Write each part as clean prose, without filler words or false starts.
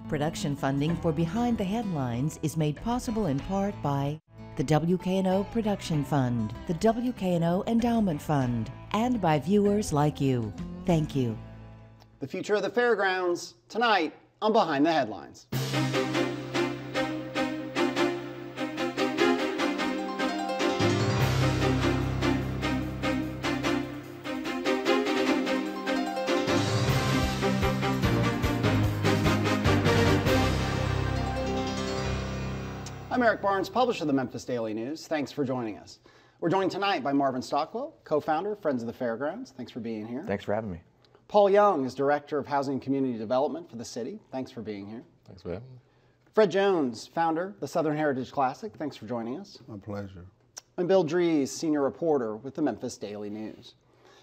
Production funding for Behind the Headlines is made possible in part by the WKNO Production Fund, the WKNO Endowment Fund, and by viewers like you. Thank you. The future of the fairgrounds, tonight on Behind the Headlines. I'm Eric Barnes, publisher of the Memphis Daily News. Thanks for joining us. We're joined tonight by Marvin Stockwell, co-founder, Friends of the Fairgrounds. Thanks for being here. Thanks for having me. Paul Young is Director of Housing and Community Development for the city. Thanks for being here. Thanks for having me. Fred Jones, founder, the Southern Heritage Classic. Thanks for joining us. My pleasure. And Bill Dries, senior reporter with the Memphis Daily News.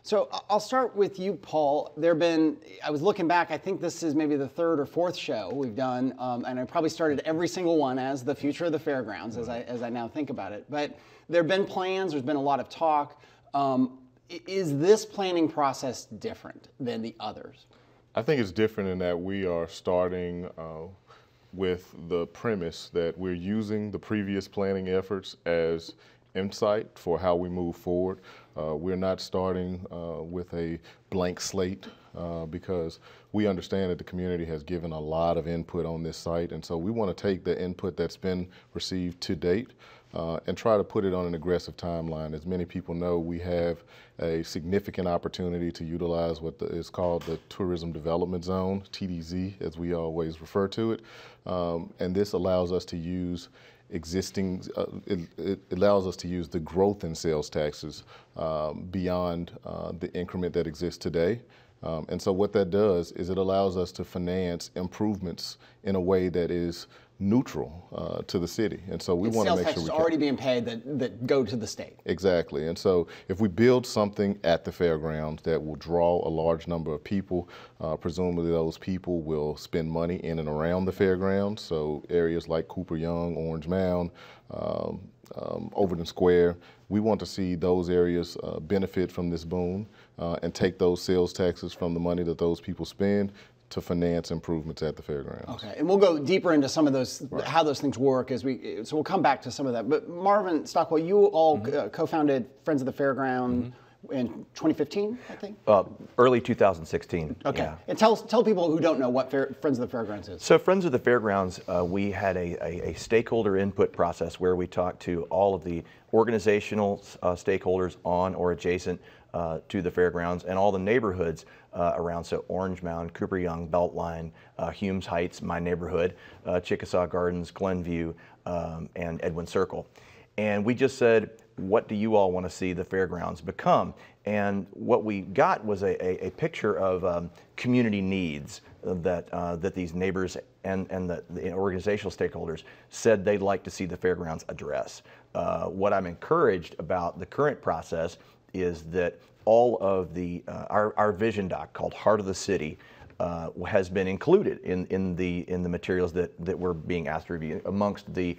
So I'll start with you, Paul. I was looking back, I think this is maybe the third or fourth show we've done, and I probably started every single one as the future of the fairgrounds as I now think about it. But there have been plans, there's been a lot of talk. Is this planning process different than the others? I think it's different in that we are starting with the premise that we're using the previous planning efforts as insight for how we move forward. We're not starting with a blank slate because we understand that the community has given a lot of input on this site, and so we want to take the input that's been received to date and try to put it on an aggressive timeline. As many people know, we have a significant opportunity to utilize what is called the Tourism Development Zone, TDZ, as we always refer to it, and this allows us to use it allows us to use the growth in sales taxes beyond the increment that exists today. And so what that does is it allows us to finance improvements in a way that is neutral to the city. And so we want to make sure we sales taxes already being paid that go to the state. Exactly. And so if we build something at the fairgrounds that will draw a large number of people, presumably those people will spend money in and around the fairgrounds. So areas like Cooper Young, Orange Mound, Overton Square, we want to see those areas benefit from this boom and take those sales taxes from the money that those people spend to finance improvements at the fairgrounds. Okay, and we'll go deeper into some of those, how those things work so we'll come back to some of that. But Marvin Stockwell, you all co-founded Friends of the Fairground in 2015, I think? Early 2016. Okay, yeah. And tell people who don't know what Friends of the Fairgrounds is. So Friends of the Fairgrounds, we had a stakeholder input process where we talked to all of the organizational stakeholders on or adjacent to the fairgrounds and all the neighborhoods around, so Orange Mound, Cooper Young, Beltline, Humes Heights, my neighborhood, Chickasaw Gardens, Glenview, and Edwin Circle. And we just said, what do you all want to see the fairgrounds become? And what we got was a picture of community needs that these neighbors and the organizational stakeholders said they'd like to see the fairgrounds address. What I'm encouraged about the current process is that all of our vision doc called Heart of the City has been included in the materials that we're being asked to review amongst the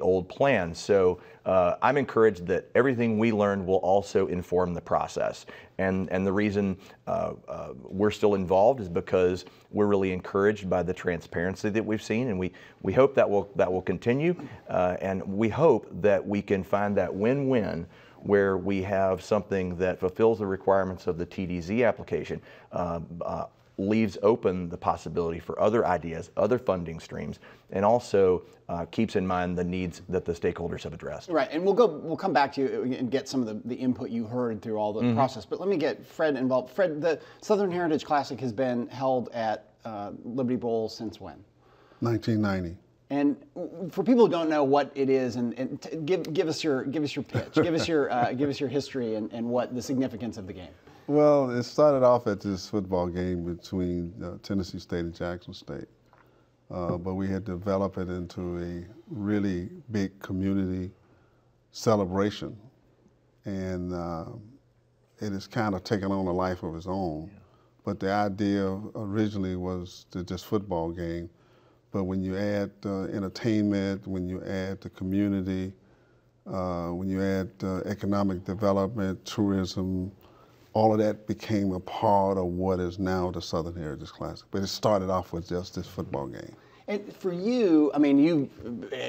old plans. So I'm encouraged that everything we learned will also inform the process. And the reason we're still involved is because we're really encouraged by the transparency that we've seen, and we hope that will continue. And we hope that we can find that win-win where we have something that fulfills the requirements of the TDZ application, leaves open the possibility for other ideas, other funding streams, and also keeps in mind the needs that the stakeholders have addressed. Right, and we'll come back to you and get some of the input you heard through all the process, but let me get Fred involved. Fred, the Southern Heritage Classic has been held at Liberty Bowl since when? 1990. And for people who don't know what it is, and give us your pitch, give us your history and what the significance of the game. Well, it started off at this football game between Tennessee State and Jackson State, but we had developed it into a really big community celebration, and it has kind of taken on a life of its own. Yeah. But the idea originally was just football game. But when you add entertainment, when you add the community, when you add economic development, tourism, all of that became a part of what is now the Southern Heritage Classic. But it started off with just this football game. And for you, I mean,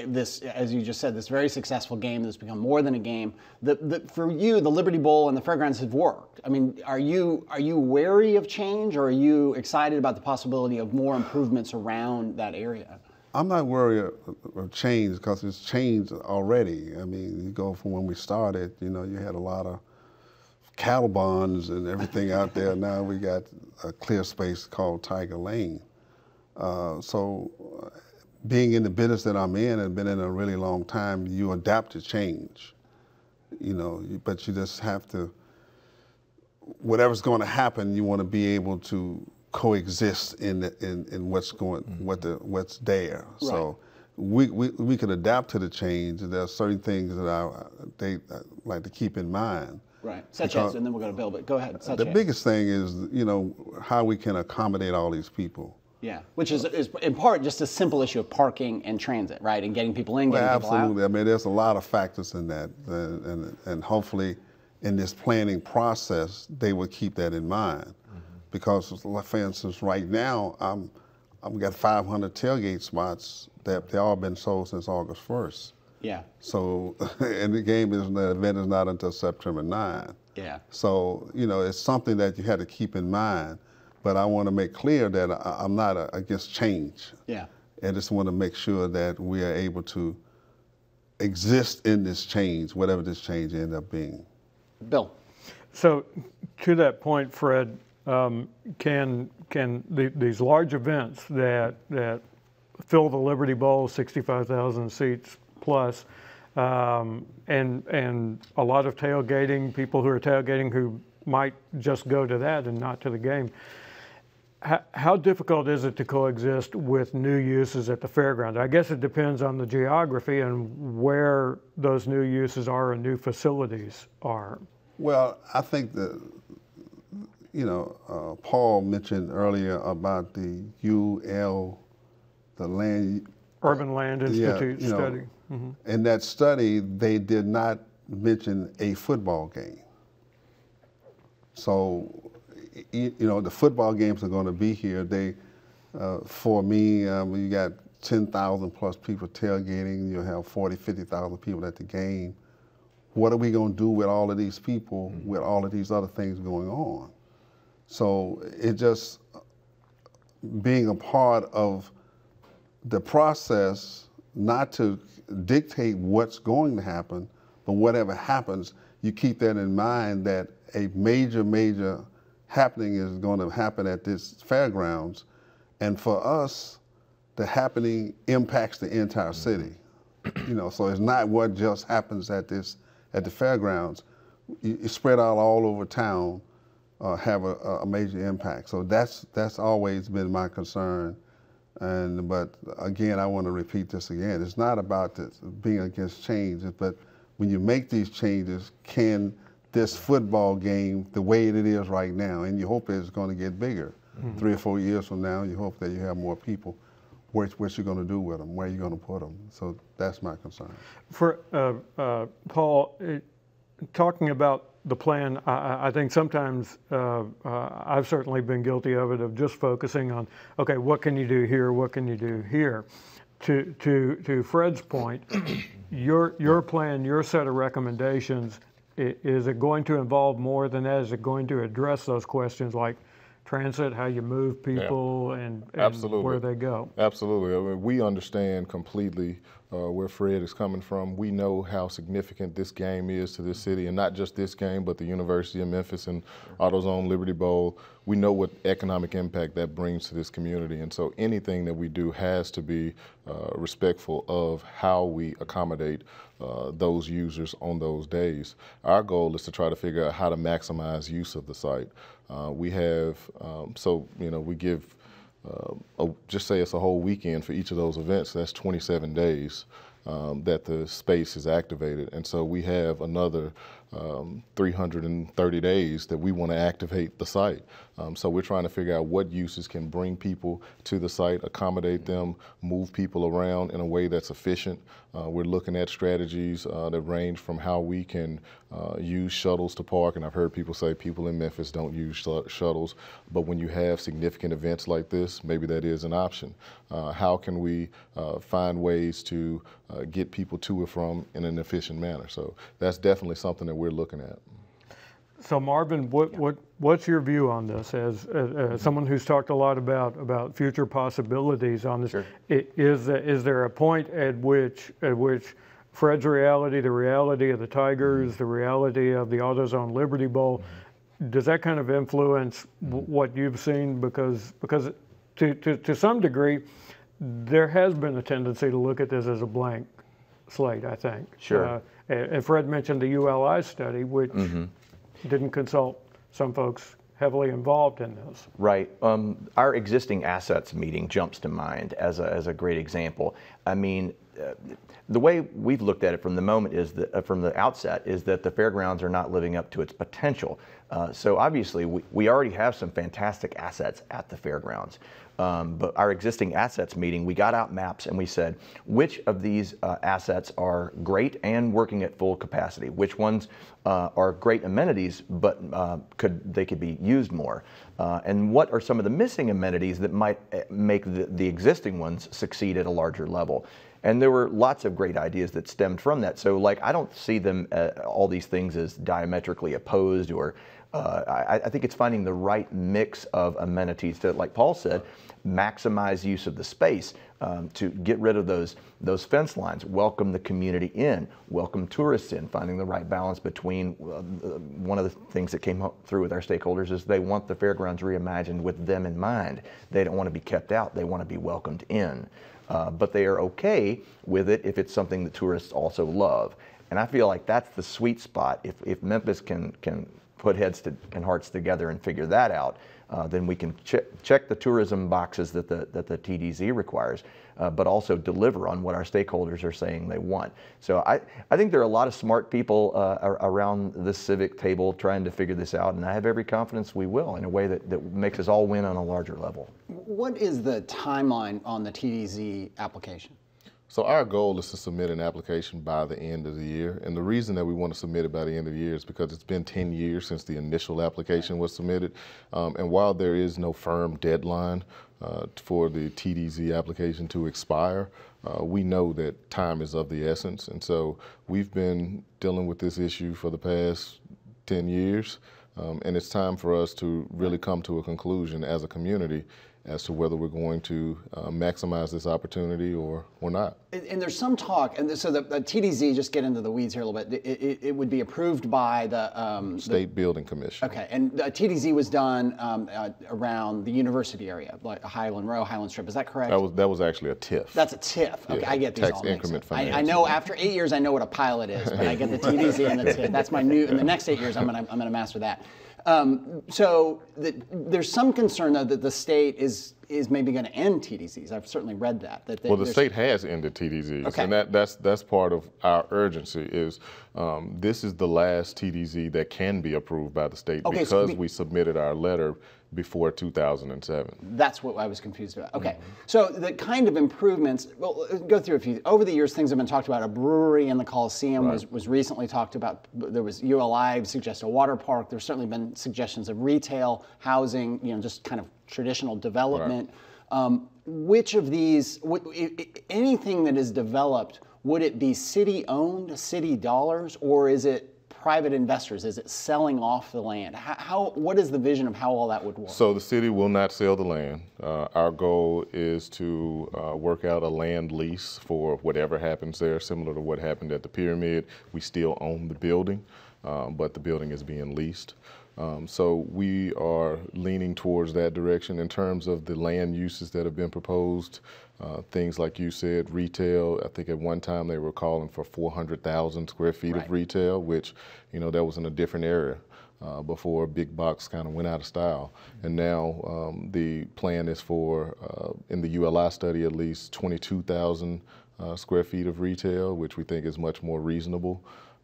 this, as you just said, this very successful game that's become more than a game. For you, the Liberty Bowl and the fairgrounds have worked. I mean, are you wary of change, or are you excited about the possibility of more improvements around that area? I'm not worried of change because it's changed already. I mean, you go from when we started, you know, you had a lot of cattle barns and everything out there. Now we got a clear space called Tiger Lane. So being in the business that I'm in and been in a really long time, you adapt to change, you know, but you just have to, whatever's going to happen, you want to be able to coexist in what's going, what's there. Right. So we can adapt to the change. There are certain things that they like to keep in mind. Right, such as, and then we're going to build it. Go ahead. The biggest thing is, you know, how we can accommodate all these people. Yeah, which is in part just a simple issue of parking and transit, right, and getting people in, getting people out. Absolutely. I mean, there's a lot of factors in that, and hopefully, in this planning process, they will keep that in mind. Because, for instance, right now, I've got 500 tailgate spots that they all been sold since August 1st. Yeah. So, and the event is not until September 9. Yeah. So, you know, it's something that you had to keep in mind. But I want to make clear that I'm not against change. Yeah. I just want to make sure that we are able to exist in this change, whatever this change ends up being. Bill. So, to that point, Fred, can these large events that fill the Liberty Bowl, 65,000 seats plus, and a lot of tailgating, people who are tailgating who might just go to that and not to the game, how difficult is it to coexist with new uses at the fairground? I guess it depends on the geography and where those new uses are and new facilities are. Well, I think that, you know, Paul mentioned earlier about the Urban Land Institute study. In that study, they did not mention a football game. So, you know, the football games are going to be here. For me, you got 10,000 plus people tailgating. You'll have 40, 50,000 people at the game. What are we going to do with all of these people, with all of these other things going on? So it just being a part of the process, not to dictate what's going to happen, but whatever happens, you keep that in mind that a major happening is going to happen at this fairgrounds. And for us, the happening impacts the entire city. You know, so it's not what just happens at the fairgrounds. You spread out all over town, have a major impact. So that's always been my concern. But again, I want to repeat this again. It's not about being against change, but when you make these changes, can this football game, the way it is right now, and you hope it's going to get bigger. 3 or 4 years from now, you hope that you have more people. What you're going to do with them, where you're going to put them. So that's my concern. For Paul, talking about the plan, I think sometimes I've certainly been guilty of it, of just focusing on, okay, what can you do here? What can you do here? To Fred's point, your plan, your set of recommendations, is it going to involve more than that? Is it going to address those questions like transit, how you move people, and where they go? Absolutely. I mean, we understand completely where Fred is coming from. We know how significant this game is to this city, and not just this game, but the University of Memphis and AutoZone Liberty Bowl. We know what economic impact that brings to this community, and so anything that we do has to be respectful of how we accommodate those users on those days. Our goal is to try to figure out how to maximize use of the site. We have, we give, just say it's a whole weekend for each of those events. That's 27 days that the space is activated. And so we have another 330 days that we want to activate the site. So we're trying to figure out what uses can bring people to the site, accommodate them, move people around in a way that's efficient. We're looking at strategies that range from how we can use shuttles to park, and I've heard people say people in Memphis don't use shuttles, but when you have significant events like this, maybe that is an option. How can we find ways to get people to and from in an efficient manner? So that's definitely something that we're looking at. So Marvin, what's your view on this as someone who's talked a lot about future possibilities on this? Sure. Is there a point at which Fred's reality, the reality of the Tigers, the reality of the AutoZone Liberty Bowl, does that kind of influence what you've seen? Because to some degree, there has been a tendency to look at this as a blank slate, I think. Sure. And Fred mentioned the ULI study, which didn't consult some folks heavily involved in this. Right. Our existing assets meeting jumps to mind as a great example. I mean, the way we've looked at it from the moment is that, from the outset, is that the fairgrounds are not living up to its potential. So obviously, we already have some fantastic assets at the fairgrounds. But our existing assets meeting, we got out maps and we said, which of these assets are great and working at full capacity? Which ones are great amenities, but they could be used more? And what are some of the missing amenities that might make the existing ones succeed at a larger level? And there were lots of great ideas that stemmed from that. So, like, I don't see them, all these things, as diametrically opposed, or I think it's finding the right mix of amenities to, like Paul said, maximize use of the space, to get rid of those fence lines, welcome the community in, welcome tourists in, finding the right balance between, one of the things that came through with our stakeholders is they want the fairgrounds reimagined with them in mind. They don't want to be kept out, they want to be welcomed in. But they are okay with it if it's something that tourists also love. And I feel like that's the sweet spot. If Memphis can put heads and hearts together and figure that out, then we can check the tourism boxes that the TDZ requires, but also deliver on what our stakeholders are saying they want. So I think there are a lot of smart people around this civic table trying to figure this out, and I have every confidence we will in a way that makes us all win on a larger level. What is the timeline on the TDZ application? So our goal is to submit an application by the end of the year. And the reason that we want to submit it by the end of the year is because it's been 10 years since the initial application was submitted. And while there is no firm deadline for the TDZ application to expire, we know that time is of the essence. And so we've been dealing with this issue for the past 10 years. And it's time for us to really come to a conclusion as a community as to whether we're going to maximize this opportunity or not. And there's some talk, and so the TDZ, just get into the weeds here a little bit, it would be approved by the State Building Commission. Okay, and TDZ was done around the university area, like Highland Row, Highland Strip, is that correct? That was actually a TIF. That's a TIF. Okay, Yeah, I get these tax all mixed increment up. financing. I know after 8 years I know what a pilot is, but I get the TDZ and the TIF. That's my new, in the next 8 years I'm gonna master that. So there's some concern though that the state is maybe going to end TDZs. I've certainly read that. Well, the state has ended TDZs, okay. And that's part of our urgency. Is this is the last TDZ that can be approved by the state, okay, because we submitted our letter before 2007. That's what I was confused about. Okay, so the kind of improvements, well, go through a few. Over the years, things have been talked about. A brewery in the Coliseum was recently talked about. There was ULI suggested a water park. There's certainly been suggestions of retail, housing, just kind of traditional development. Which of these, anything that is developed, would it be city-owned, city dollars, or is it private investors? Is it selling off the land? What is the vision of how all that would work? So the city will not sell the land. Our goal is to work out a land lease for whatever happens there, similar to what happened at the Pyramid. We still own the building, but the building is being leased. So we are leaning towards that direction in terms of the land uses that have been proposed. Things like you said, retail. I think at one time they were calling for 400,000 square feet of retail, which, that was in a different area before big box kind of went out of style. And now the plan is for, in the ULI study, at least 22,000 square feet of retail, which we think is much more reasonable.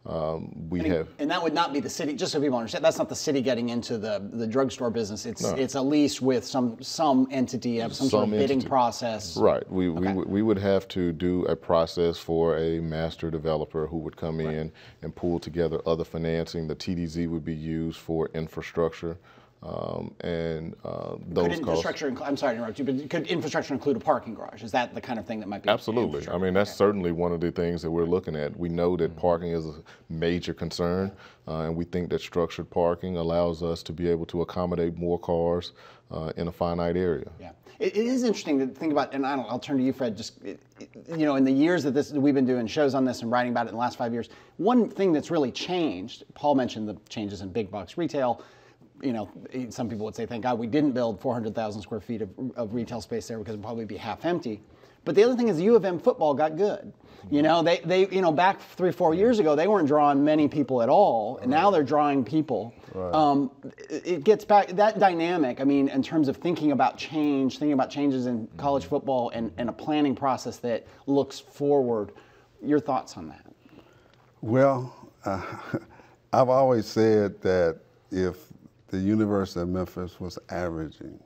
And that would not be the city, just so people understand, that's not the city getting into the drugstore business. It's a lease with some entity, some sort of bidding process. Right. We would have to do a process for a master developer who would come in and pull together other financing. The TDZ would be used for infrastructure. Those could infrastructure I'm sorry to interrupt you, but could infrastructure include a parking garage? Is that the kind of thing that might be? Absolutely. I mean, that's certainly one of the things that we're looking at. We know that parking is a major concern, and we think that structured parking allows us to be able to accommodate more cars in a finite area. Yeah. It is interesting to think about, and I'll turn to you, Fred. Just in the years that we've been doing shows on this and writing about it in the last 5 years, one thing that's really changed. Paul mentioned the changes in big box retail. Some people would say, thank God we didn't build 400,000 square feet of retail space there because it'd probably be half empty. But the other thing is U of M football got good. They back 3-4 years ago, they weren't drawing many people at all, and now they're drawing people. Right. It gets back, that dynamic, I mean, in terms of thinking about changes in college football and a planning process that looks forward. Your thoughts on that? Well, I've always said that if the University of Memphis was averaging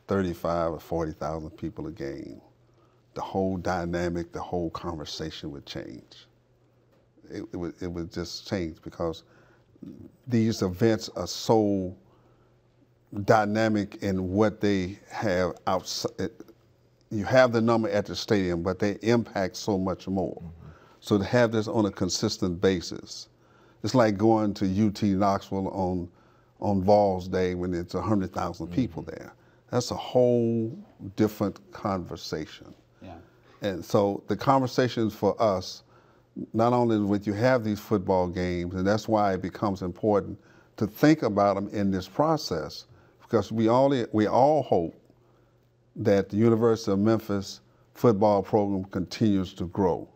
35 or 40,000 people a game, the whole dynamic, the whole conversation would change. It would just change because these events are so dynamic in what they have outside. You have the number at the stadium, but they impact so much more. Mm-hmm. So to have this on a consistent basis, it's like going to UT Knoxville on Vols Day when it's 100,000 people there. That's a whole different conversation. Yeah. And so the conversations for us, not only when you have these football games, and that's why it becomes important to think about them in this process, because we all hope that the University of Memphis football program continues to grow,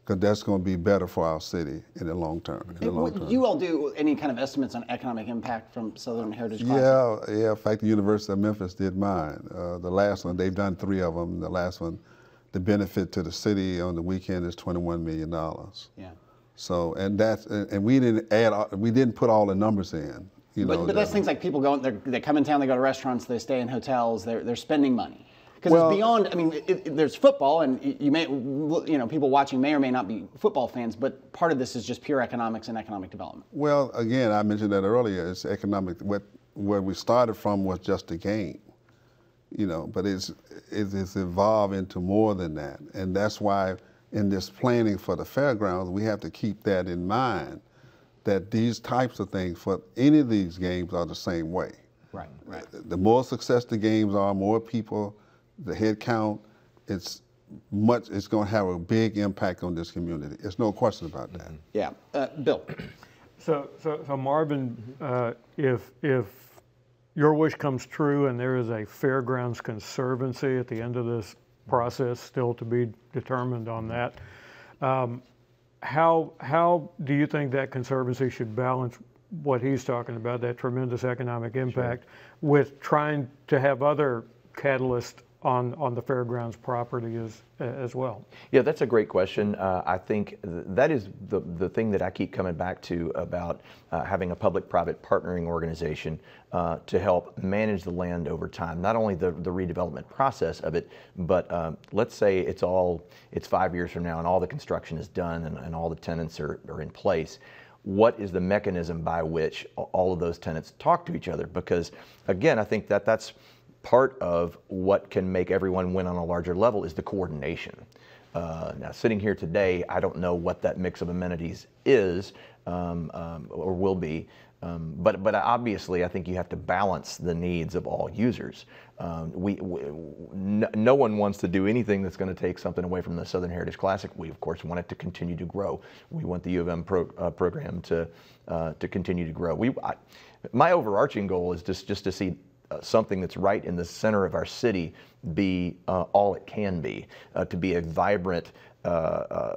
because that's going to be better for our city in the long term. Do you all do any kind of estimates on economic impact from Southern Heritage Classic? Yeah. In fact, the University of Memphis did mine. The last one, they've done 3 of them. The last one, the benefit to the city on the weekend is $21 million. Yeah. So, and we didn't put all the numbers in. But that's things like people they come in town, they go to restaurants, they stay in hotels, they're spending money. Because it's beyond, I mean, there's football, and people watching may or may not be football fans, but part of this is just pure economics and economic development. Well, again, I mentioned that earlier, it's economic. Where we started from was just a game, but it's evolved into more than that. And that's why in this planning for the fairgrounds, we have to keep that in mind, that these types of things for any of these games are the same way. Right. The more success the games are, more people, the head count, it's going to have a big impact on this community. There's no question about that. Yeah. Bill. So Marvin, if your wish comes true and there is a fairgrounds conservancy at the end of this process, still to be determined on that, how do you think that conservancy should balance what he's talking about, that tremendous economic impact, with trying to have other catalysts on the fairgrounds property as well? Yeah, that's a great question. I think that is the thing that I keep coming back to about having a public-private partnering organization to help manage the land over time. Not only the redevelopment process of it, but let's say it's 5 years from now and all the construction is done and all the tenants are in place. What is the mechanism by which all of those tenants talk to each other? Because again, I think that's part of what can make everyone win on a larger level is the coordination. Now, sitting here today, I don't know what that mix of amenities is or will be, but obviously I think you have to balance the needs of all users. No one wants to do anything that's going to take something away from the Southern Heritage Classic. We, of course, want it to continue to grow. We want the U of M program to continue to grow. My overarching goal is just to see something that's right in the center of our city be all it can be, to be a vibrant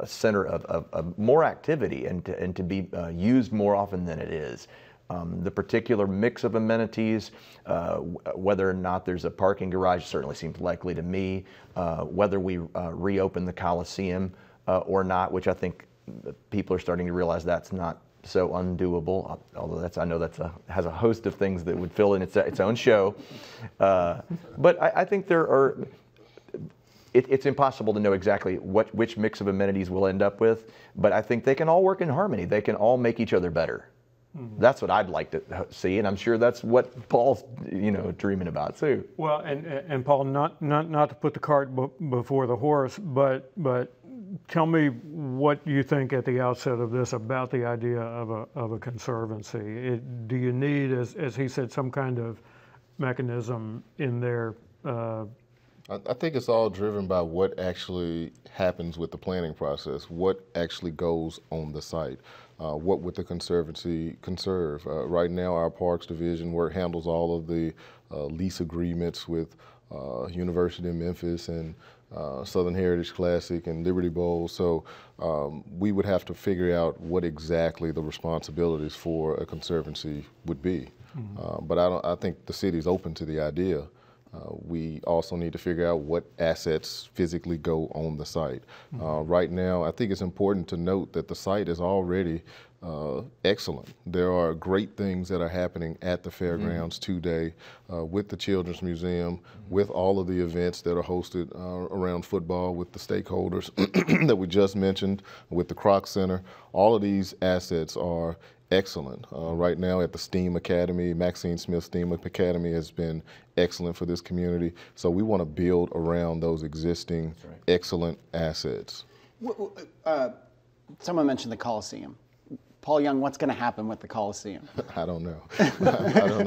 center of more activity and to be used more often than it is. The particular mix of amenities, whether or not there's a parking garage certainly seems likely to me, whether we reopen the Coliseum or not, which I think people are starting to realize that's not so undoable, although I know has a host of things that would fill in its own show. But I think it's impossible to know exactly which mix of amenities we'll end up with, but I think they can all work in harmony. They can all make each other better. That's what I'd like to see, and I'm sure that's what Paul's dreaming about too. Well, and Paul, not to put the cart before the horse, but tell me what you think at the outset of this about the idea of a conservancy. Do you need, as he said, some kind of mechanism in there? I think it's all driven by what actually happens with the planning process, what actually goes on the site, what would the conservancy conserve. Right now, our Parks Division handles all of the lease agreements with University of Memphis and Southern Heritage Classic and Liberty Bowl. So we would have to figure out what exactly the responsibilities for a conservancy would be. But I think the city's open to the idea. We also need to figure out what assets physically go on the site. Right now, I think it's important to note that the site is already excellent. There are great things that are happening at the fairgrounds today with the Children's Museum, with all of the events that are hosted around football, with the stakeholders that we just mentioned, with the Kroc Center. All of these assets are excellent. Right now at the STEAM Academy, Maxine Smith STEAM Academy has been excellent for this community. So we want to build around those existing excellent assets. Someone mentioned the Coliseum. Paul Young, what's going to happen with the Coliseum? I don't know. I don't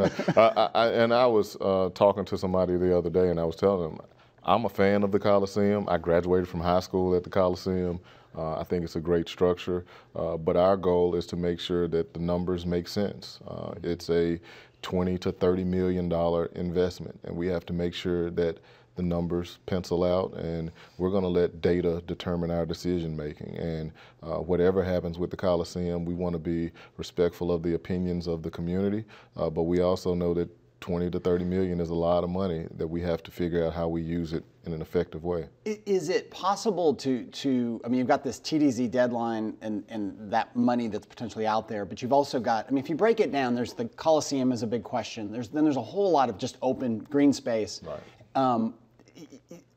know. I was talking to somebody the other day, and I was telling them, I'm a fan of the Coliseum. I graduated from high school at the Coliseum. I think it's a great structure, but our goal is to make sure that the numbers make sense. It's a $20 to $30 million investment, and we have to make sure that the numbers pencil out, and we're going to let data determine our decision making. And whatever happens with the Coliseum, we want to be respectful of the opinions of the community, but we also know that 20 to 30 million is a lot of money that we have to figure out how we use it in an effective way. Is it possible to I mean, you've got this TDZ deadline and that money that's potentially out there, but you've also got, I mean, if you break it down, there's the Coliseum is a big question. Then there's a whole lot of just open green space. Right.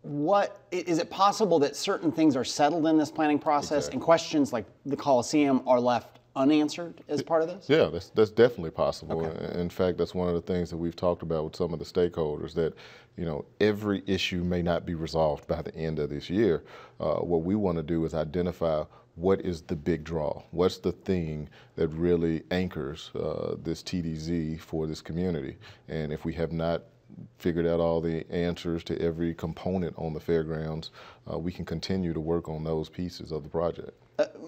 What is it possible that certain things are settled in this planning process and questions like the Coliseum are left unanswered as part of this? Yeah, that's definitely possible. Okay. In fact, that's one of the things that we've talked about with some of the stakeholders, that every issue may not be resolved by the end of this year. What we want to do is identify what is the big draw, what's the thing that really anchors this TDZ for this community. And if we have not figured out all the answers to every component on the fairgrounds, we can continue to work on those pieces of the project.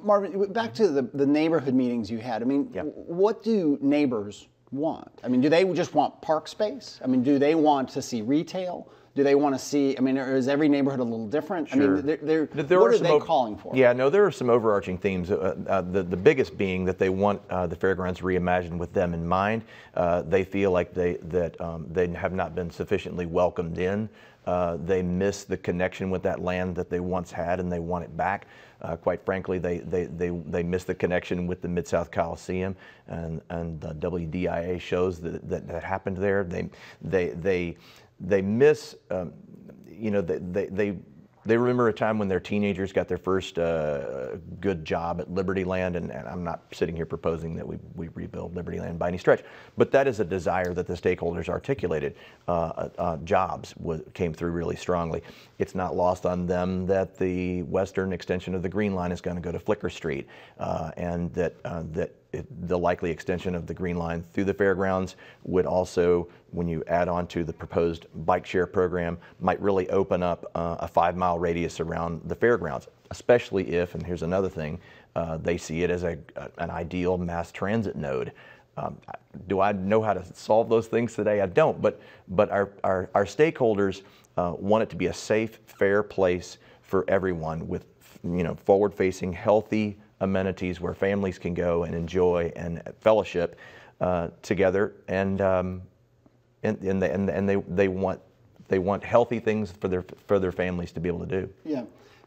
Marvin, back to the neighborhood meetings you had. I mean, what do neighbors want? I mean, do they just want park space? I mean, do they want to see retail? Do they want to see, I mean, is every neighborhood a little different? Sure. I mean, what are they calling for? Yeah, no, there are some overarching themes. The biggest being that they want the fairgrounds reimagined with them in mind. They feel like they have not been sufficiently welcomed in. They miss the connection with that land that they once had, and they want it back. Quite frankly, they miss the connection with the Mid-South Coliseum and the WDIA shows that happened there. They miss, they remember a time when their teenagers got their first good job at Liberty Land, and I'm not sitting here proposing that we rebuild Liberty Land by any stretch, but that is a desire that the stakeholders articulated. Jobs came through really strongly. It's not lost on them that the western extension of the Green Line is going to go to Flicker Street, and that the likely extension of the Green Line through the fairgrounds would also, when you add on to the proposed bike share program, might really open up a 5-mile radius around the fairgrounds, especially if, and here's another thing, they see it as an ideal mass transit node. Do I know how to solve those things today? I don't, but our stakeholders want it to be a safe, fair place for everyone with forward-facing, healthy amenities where families can go and enjoy and fellowship together, and they want healthy things for their families to be able to do. Yeah,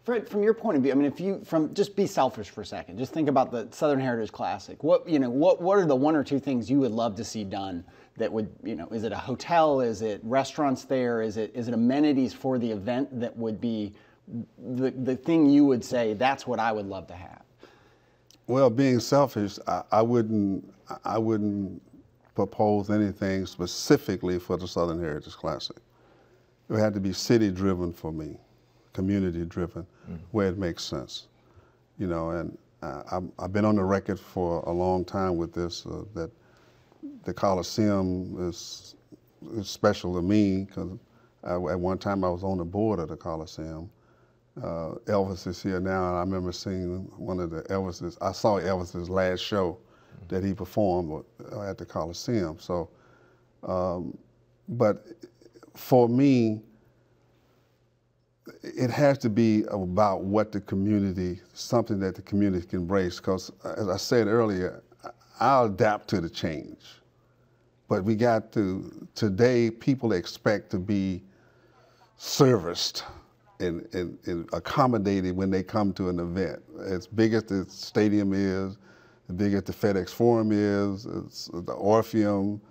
Fred, from your point of view, I mean, if you just be selfish for a second, just think about the Southern Heritage Classic. What are the one or two things you would love to see done that would, is it a hotel? Is it restaurants there? Is it amenities for the event that would be the thing you would say, that's what I would love to have? Well, being selfish, I wouldn't propose anything specifically for the Southern Heritage Classic. It would have to be city-driven for me, community-driven, where it makes sense. And I've been on the record for a long time with this, that the Coliseum is special to me, because at one time I was on the board of the Coliseum. Elvis is here now, and I remember seeing one of the Elvis's, I saw Elvis's last show that he performed at the Coliseum. So, but for me, it has to be about what the community, something that the community can embrace, because as I said earlier, I'll adapt to the change. But we got to, today, people expect to be serviced and accommodated when they come to an event. As big as the stadium is, as big as the FedEx Forum is, the Orpheum,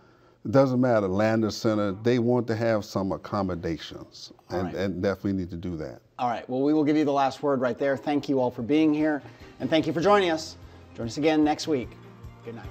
it doesn't matter, Landers Center, they want to have some accommodations, and definitely need to do that. All right, well, we will give you the last word right there. Thank you all for being here, and thank you for joining us. Join us again next week. Good night.